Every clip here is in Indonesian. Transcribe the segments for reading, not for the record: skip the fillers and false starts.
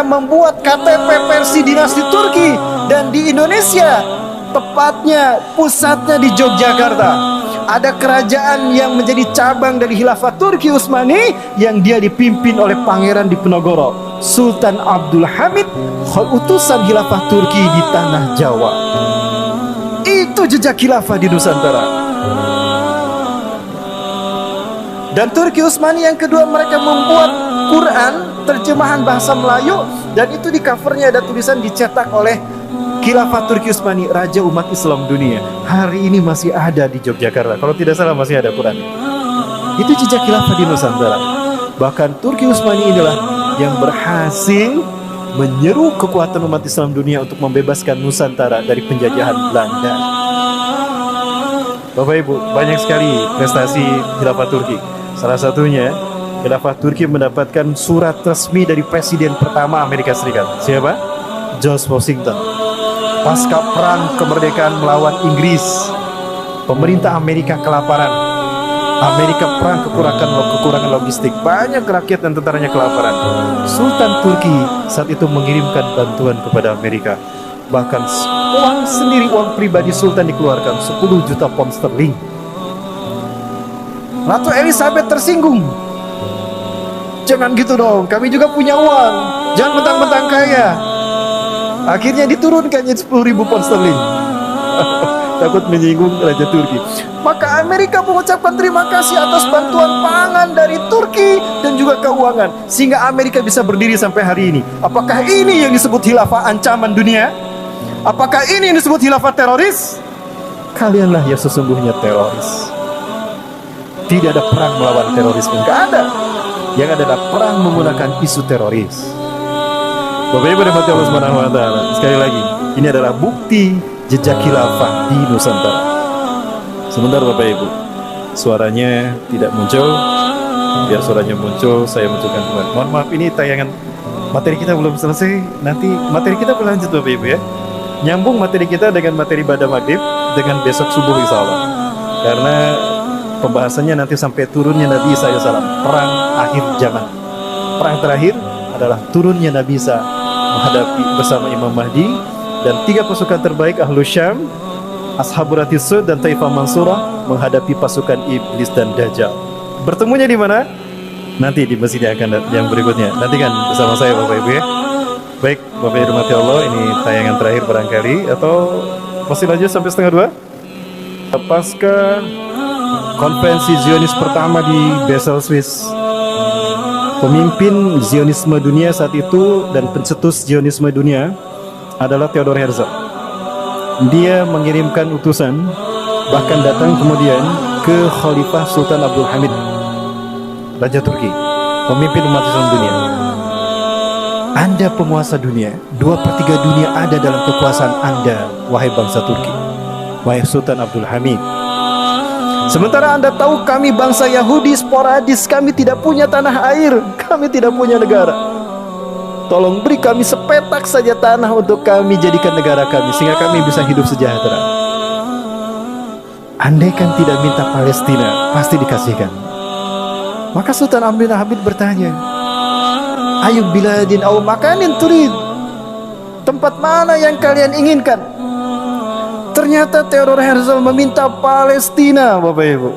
membuat KTP versi dinasti Turki. Dan di Indonesia, tepatnya pusatnya di Yogyakarta, ada kerajaan yang menjadi cabang dari Khilafah Turki Utsmani yang dia dipimpin oleh Pangeran Diponegoro, Sultan Abdul Hamid, utusan Khilafah Turki di tanah Jawa. Itu jejak khilafah di Nusantara. Dan Turki Utsmani yang kedua, mereka membuat Quran terjemahan bahasa Melayu, dan itu di covernya ada tulisan dicetak oleh Khilafah Turki Utsmani, Raja umat Islam dunia. Hari ini masih ada di Yogyakarta. Kalau tidak salah masih ada Quran. Itu jejak khilafah di Nusantara. Bahkan Turki Utsmani inilah yang berhasil menyeru kekuatan umat Islam dunia untuk membebaskan Nusantara dari penjajahan Belanda. Bapak Ibu, banyak sekali prestasi Khilafah Turki. Salah satunya, Khilafah Turki mendapatkan surat resmi dari Presiden pertama Amerika Serikat. Siapa? George Washington. Pasca perang kemerdekaan melawan Inggris, pemerintah Amerika kelaparan. Amerika perang kekurangan logistik, banyak rakyat dan tentaranya kelaparan. Sultan Turki saat itu mengirimkan bantuan kepada Amerika. Bahkan uang pribadi Sultan dikeluarkan 10 juta pound sterling. Ratu Elizabeth tersinggung. Jangan gitu dong, kami juga punya uang, jangan mentang-mentang kaya. Akhirnya diturunkannya 10.000 pound sterling. Takut menyinggung Raja Turki. Maka Amerika mengucapkan terima kasih atas bantuan pangan dari Turki dan juga keuangan, sehingga Amerika bisa berdiri sampai hari ini. Apakah ini yang disebut khilafah ancaman dunia? Apakah ini yang disebut khilafah teroris? Kalianlah yang sesungguhnya teroris. Tidak ada perang melawan terorisme, enggak ada. Yang ada adalah perang menggunakan isu teroris. Bapak Ibu dirahmati Allah Subhanahu wa taala. Sekali lagi, ini adalah bukti jejak khilafah di Nusantara. Sebentar Bapak Ibu, suaranya tidak muncul. Biar suaranya muncul, saya munculkan kembali. Mohon maaf, ini tayangan materi kita belum selesai. Nanti materi kita berlanjut Bapak Ibu ya. Nyambung materi kita dengan materi pada maghrib dengan besok subuh insya Allah. Karena pembahasannya nanti sampai turunnya Nabi Isa AS, perang akhir zaman. Perang terakhir adalah turunnya Nabi Isa menghadapi bersama Imam Mahdi dan 3 pasukan terbaik Ahlus Syam, Ashabul Ratisud dan Taifah Mansurah menghadapi pasukan Iblis dan Dajjal. Bertemunya di mana? Nanti di masjid yang berikutnya. Nantikan bersama saya Bapak Ibu ya. Baik Bapak Ibu dirahmati Allah, ini tayangan terakhir barangkali atau masih lanjut sampai 1:30. Pasca konferensi Zionis pertama di Basel, Swiss, pemimpin Zionisme dunia saat itu dan pencetus Zionisme dunia adalah Theodor Herzl. Dia mengirimkan utusan, bahkan datang kemudian ke Khalifah Sultan Abdul Hamid, Raja Turki, pemimpin umat Islam dunia. Anda penguasa dunia, 2/3 dunia ada dalam kekuasaan Anda, wahai bangsa Turki, wahai Sultan Abdul Hamid. Sementara Anda tahu kami bangsa Yahudi sporadis, kami tidak punya tanah air, kami tidak punya negara. Tolong beri kami sepetak saja tanah untuk kami jadikan negara kami, sehingga kami bisa hidup sejahtera. Andai kan tidak minta Palestina, pasti dikasihkan. Maka Sultan Abdul Hamid bertanya, ayu biladin au makanin turid, tempat mana yang kalian inginkan? Ternyata Theodor Herzl meminta Palestina, Bapak Ibu.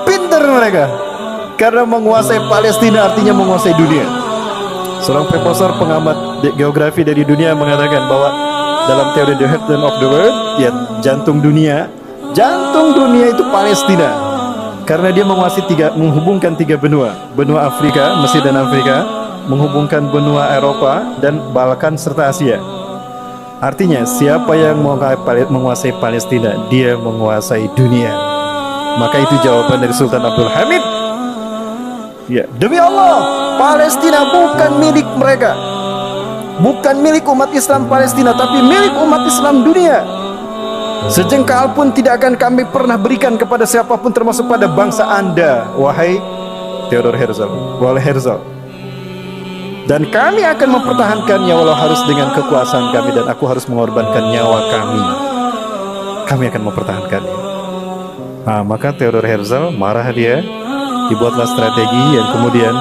Pinter mereka, karena menguasai Palestina artinya menguasai dunia. Seorang profesor pengamat geografi dari dunia mengatakan bahwa dalam teori the heart of the world, ya jantung dunia itu Palestina, karena dia menghubungkan 3 benua, benua Afrika, Mesir dan Afrika, menghubungkan benua Eropa dan Balkan serta Asia. Artinya siapa yang menguasai Palestina, dia menguasai dunia. Maka itu jawaban dari Sultan Abdul Hamid. Ya, demi Allah, Palestina bukan milik mereka, bukan milik umat Islam Palestina, tapi milik umat Islam dunia. Sejengkal pun tidak akan kami pernah berikan kepada siapapun, termasuk pada bangsa Anda, wahai Theodor Herzl, wahai Herzl. Dan kami akan mempertahankannya walau harus dengan kekuasaan kami, dan aku harus mengorbankan nyawa kami. Kami akan mempertahankannya. Nah, maka Theodor Herzl marah dia, dibuatlah strategi yang kemudian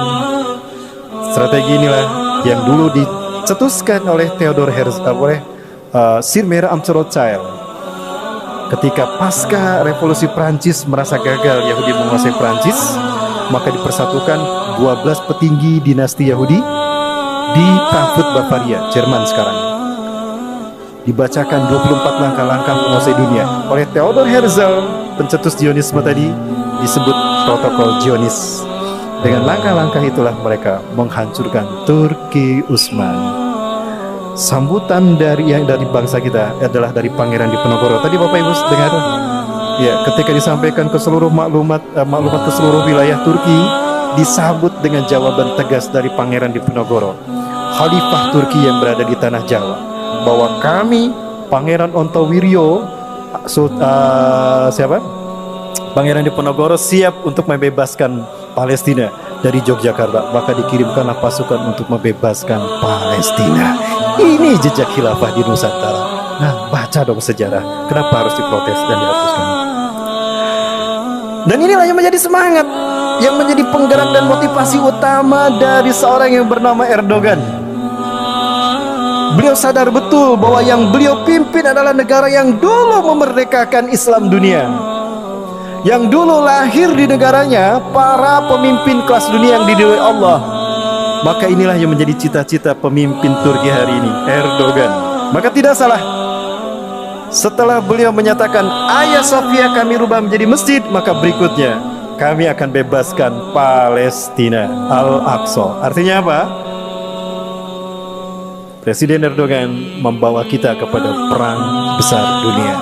Strategi inilah yang dulu dicetuskan oleh Sir Mary Rothschild ketika pasca revolusi Prancis merasa gagal Yahudi menguasai Prancis, maka dipersatukan 12 petinggi dinasti Yahudi di Frankfurt, Bavaria, Jerman sekarang. Dibacakan 24 langkah-langkah menguasai dunia oleh Theodor Herzl, pencetus Zionisme tadi, disebut protokol Zionis. Dengan langkah-langkah itulah mereka menghancurkan Turki Utsmani. Sambutan dari bangsa kita adalah dari Pangeran Diponegoro. Tadi Bapak Ibu dengar, ya, ketika disampaikan ke seluruh maklumat ke seluruh wilayah Turki, disambut dengan jawaban tegas dari Pangeran Diponegoro, Khalifah Turki yang berada di tanah Jawa, bahwa kami, Pangeran Ontowiryo, Pangeran Diponegoro siap untuk membebaskan Palestina dari Yogyakarta. Maka dikirimkanlah pasukan untuk membebaskan Palestina. Ini jejak khilafah di Nusantara. Nah, baca dong sejarah. Kenapa harus diprotes dan dihapuskan? Dan inilah yang menjadi semangat, yang menjadi penggerak dan motivasi utama dari seorang yang bernama Erdogan. Beliau sadar betul bahwa yang beliau pimpin adalah negara yang dulu memerdekakan Islam dunia, yang dulu lahir di negaranya para pemimpin kelas dunia yang diridhoi Allah. Maka inilah yang menjadi cita-cita pemimpin Turki hari ini, Erdogan. Maka tidak salah, setelah beliau menyatakan Hagia Sophia kami rubah menjadi masjid, maka berikutnya kami akan bebaskan Palestina, Al-Aqsa. Artinya apa? Presiden Erdogan membawa kita kepada perang besar dunia.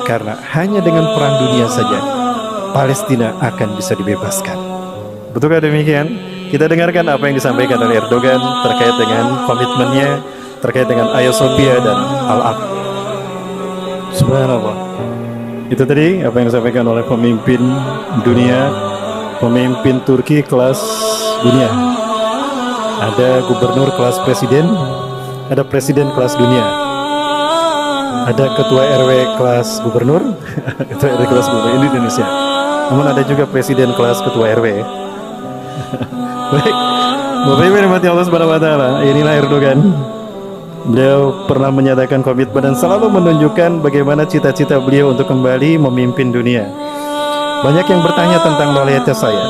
Karena hanya dengan perang dunia saja Palestina akan bisa dibebaskan. Betulkah demikian? Kita dengarkan apa yang disampaikan oleh Erdogan terkait dengan komitmennya, terkait dengan Hagia Sophia dan Al-Aqsa. Subhanallah. Itu tadi apa yang disampaikan oleh pemimpin dunia, pemimpin Turki kelas dunia. Ada gubernur kelas presiden, ada presiden kelas dunia, ada ketua RW kelas gubernur, ketua RW kelas gubernur di Indonesia. Namun ada juga presiden kelas ketua RW. Baik, Bapak Ibu yang Allah Subhanahu wa taala, inilah Erdogan. Beliau pernah menyatakan komitmen dan selalu menunjukkan bagaimana cita-cita beliau untuk kembali memimpin dunia. Banyak yang bertanya tentang loyalitas saya.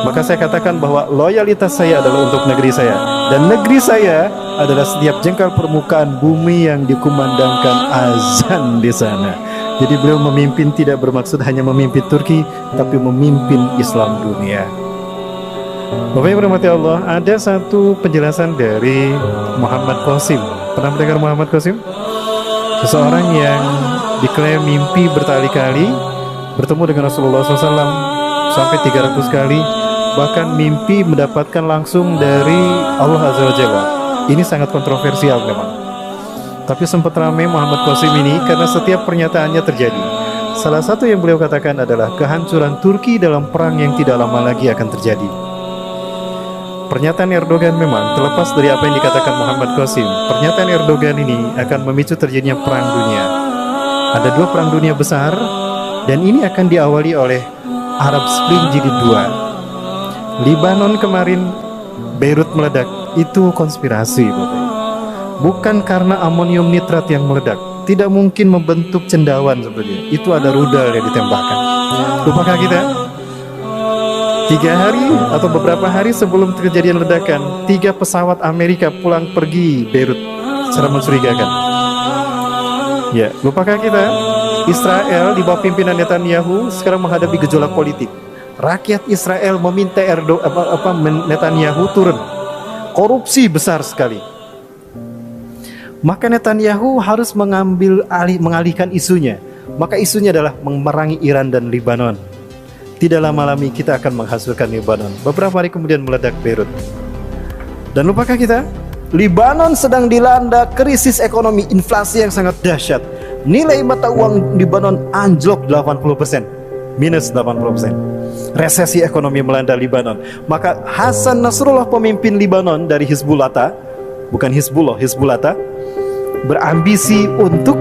Maka saya katakan bahwa loyalitas saya adalah untuk negeri saya, dan negeri saya adalah setiap jengkal permukaan bumi yang dikumandangkan azan di sana. Jadi beliau memimpin tidak bermaksud hanya memimpin Turki, tapi memimpin Islam dunia. Bapak Ibu rahmati Allah, ada satu penjelasan dari Muhammad Qasim. Pernah mendengar Muhammad Qasim? Seseorang yang diklaim mimpi berkali-kali bertemu dengan Rasulullah SAW sampai 300 kali, bahkan mimpi mendapatkan langsung dari Allah Azza wa Jalla. Ini sangat kontroversial memang, tapi sempat ramai Muhammad Qasim ini karena setiap pernyataannya terjadi. Salah satu yang beliau katakan adalah kehancuran Turki dalam perang yang tidak lama lagi akan terjadi. Pernyataan Erdogan memang terlepas dari apa yang dikatakan Muhammad Qasim, pernyataan Erdogan ini akan memicu terjadinya perang dunia. Ada 2 perang dunia besar, dan ini akan diawali oleh Arab Spring Jilid 2. Libanon kemarin, Beirut meledak, itu konspirasi, Bapak. Bukan karena amonium nitrat yang meledak. Tidak mungkin membentuk cendawan sebenarnya. Itu ada rudal yang ditembakkan. Lupakah kita? 3 hari atau beberapa hari sebelum kejadian ledakan, 3 pesawat Amerika pulang pergi Beirut secara mencurigakan. Ya, lupakah kita? Israel di bawah pimpinan Netanyahu sekarang menghadapi gejolak politik. Rakyat Israel meminta Netanyahu turun. Korupsi besar sekali. Maka Netanyahu harus mengalihkan isunya. Maka isunya adalah memerangi Iran dan Libanon. Tidak lama lagi kita akan menghancurkan Libanon. Beberapa hari kemudian meledak Beirut. Dan lupakah kita? Libanon sedang dilanda krisis ekonomi, inflasi yang sangat dahsyat. Nilai mata uang Libanon anjlok 80%, minus 80%. Resesi ekonomi melanda Libanon. Maka Hasan Nasrullah, pemimpin Libanon dari Hizbullah, bukan Hizbullah, Hizbullah, berambisi untuk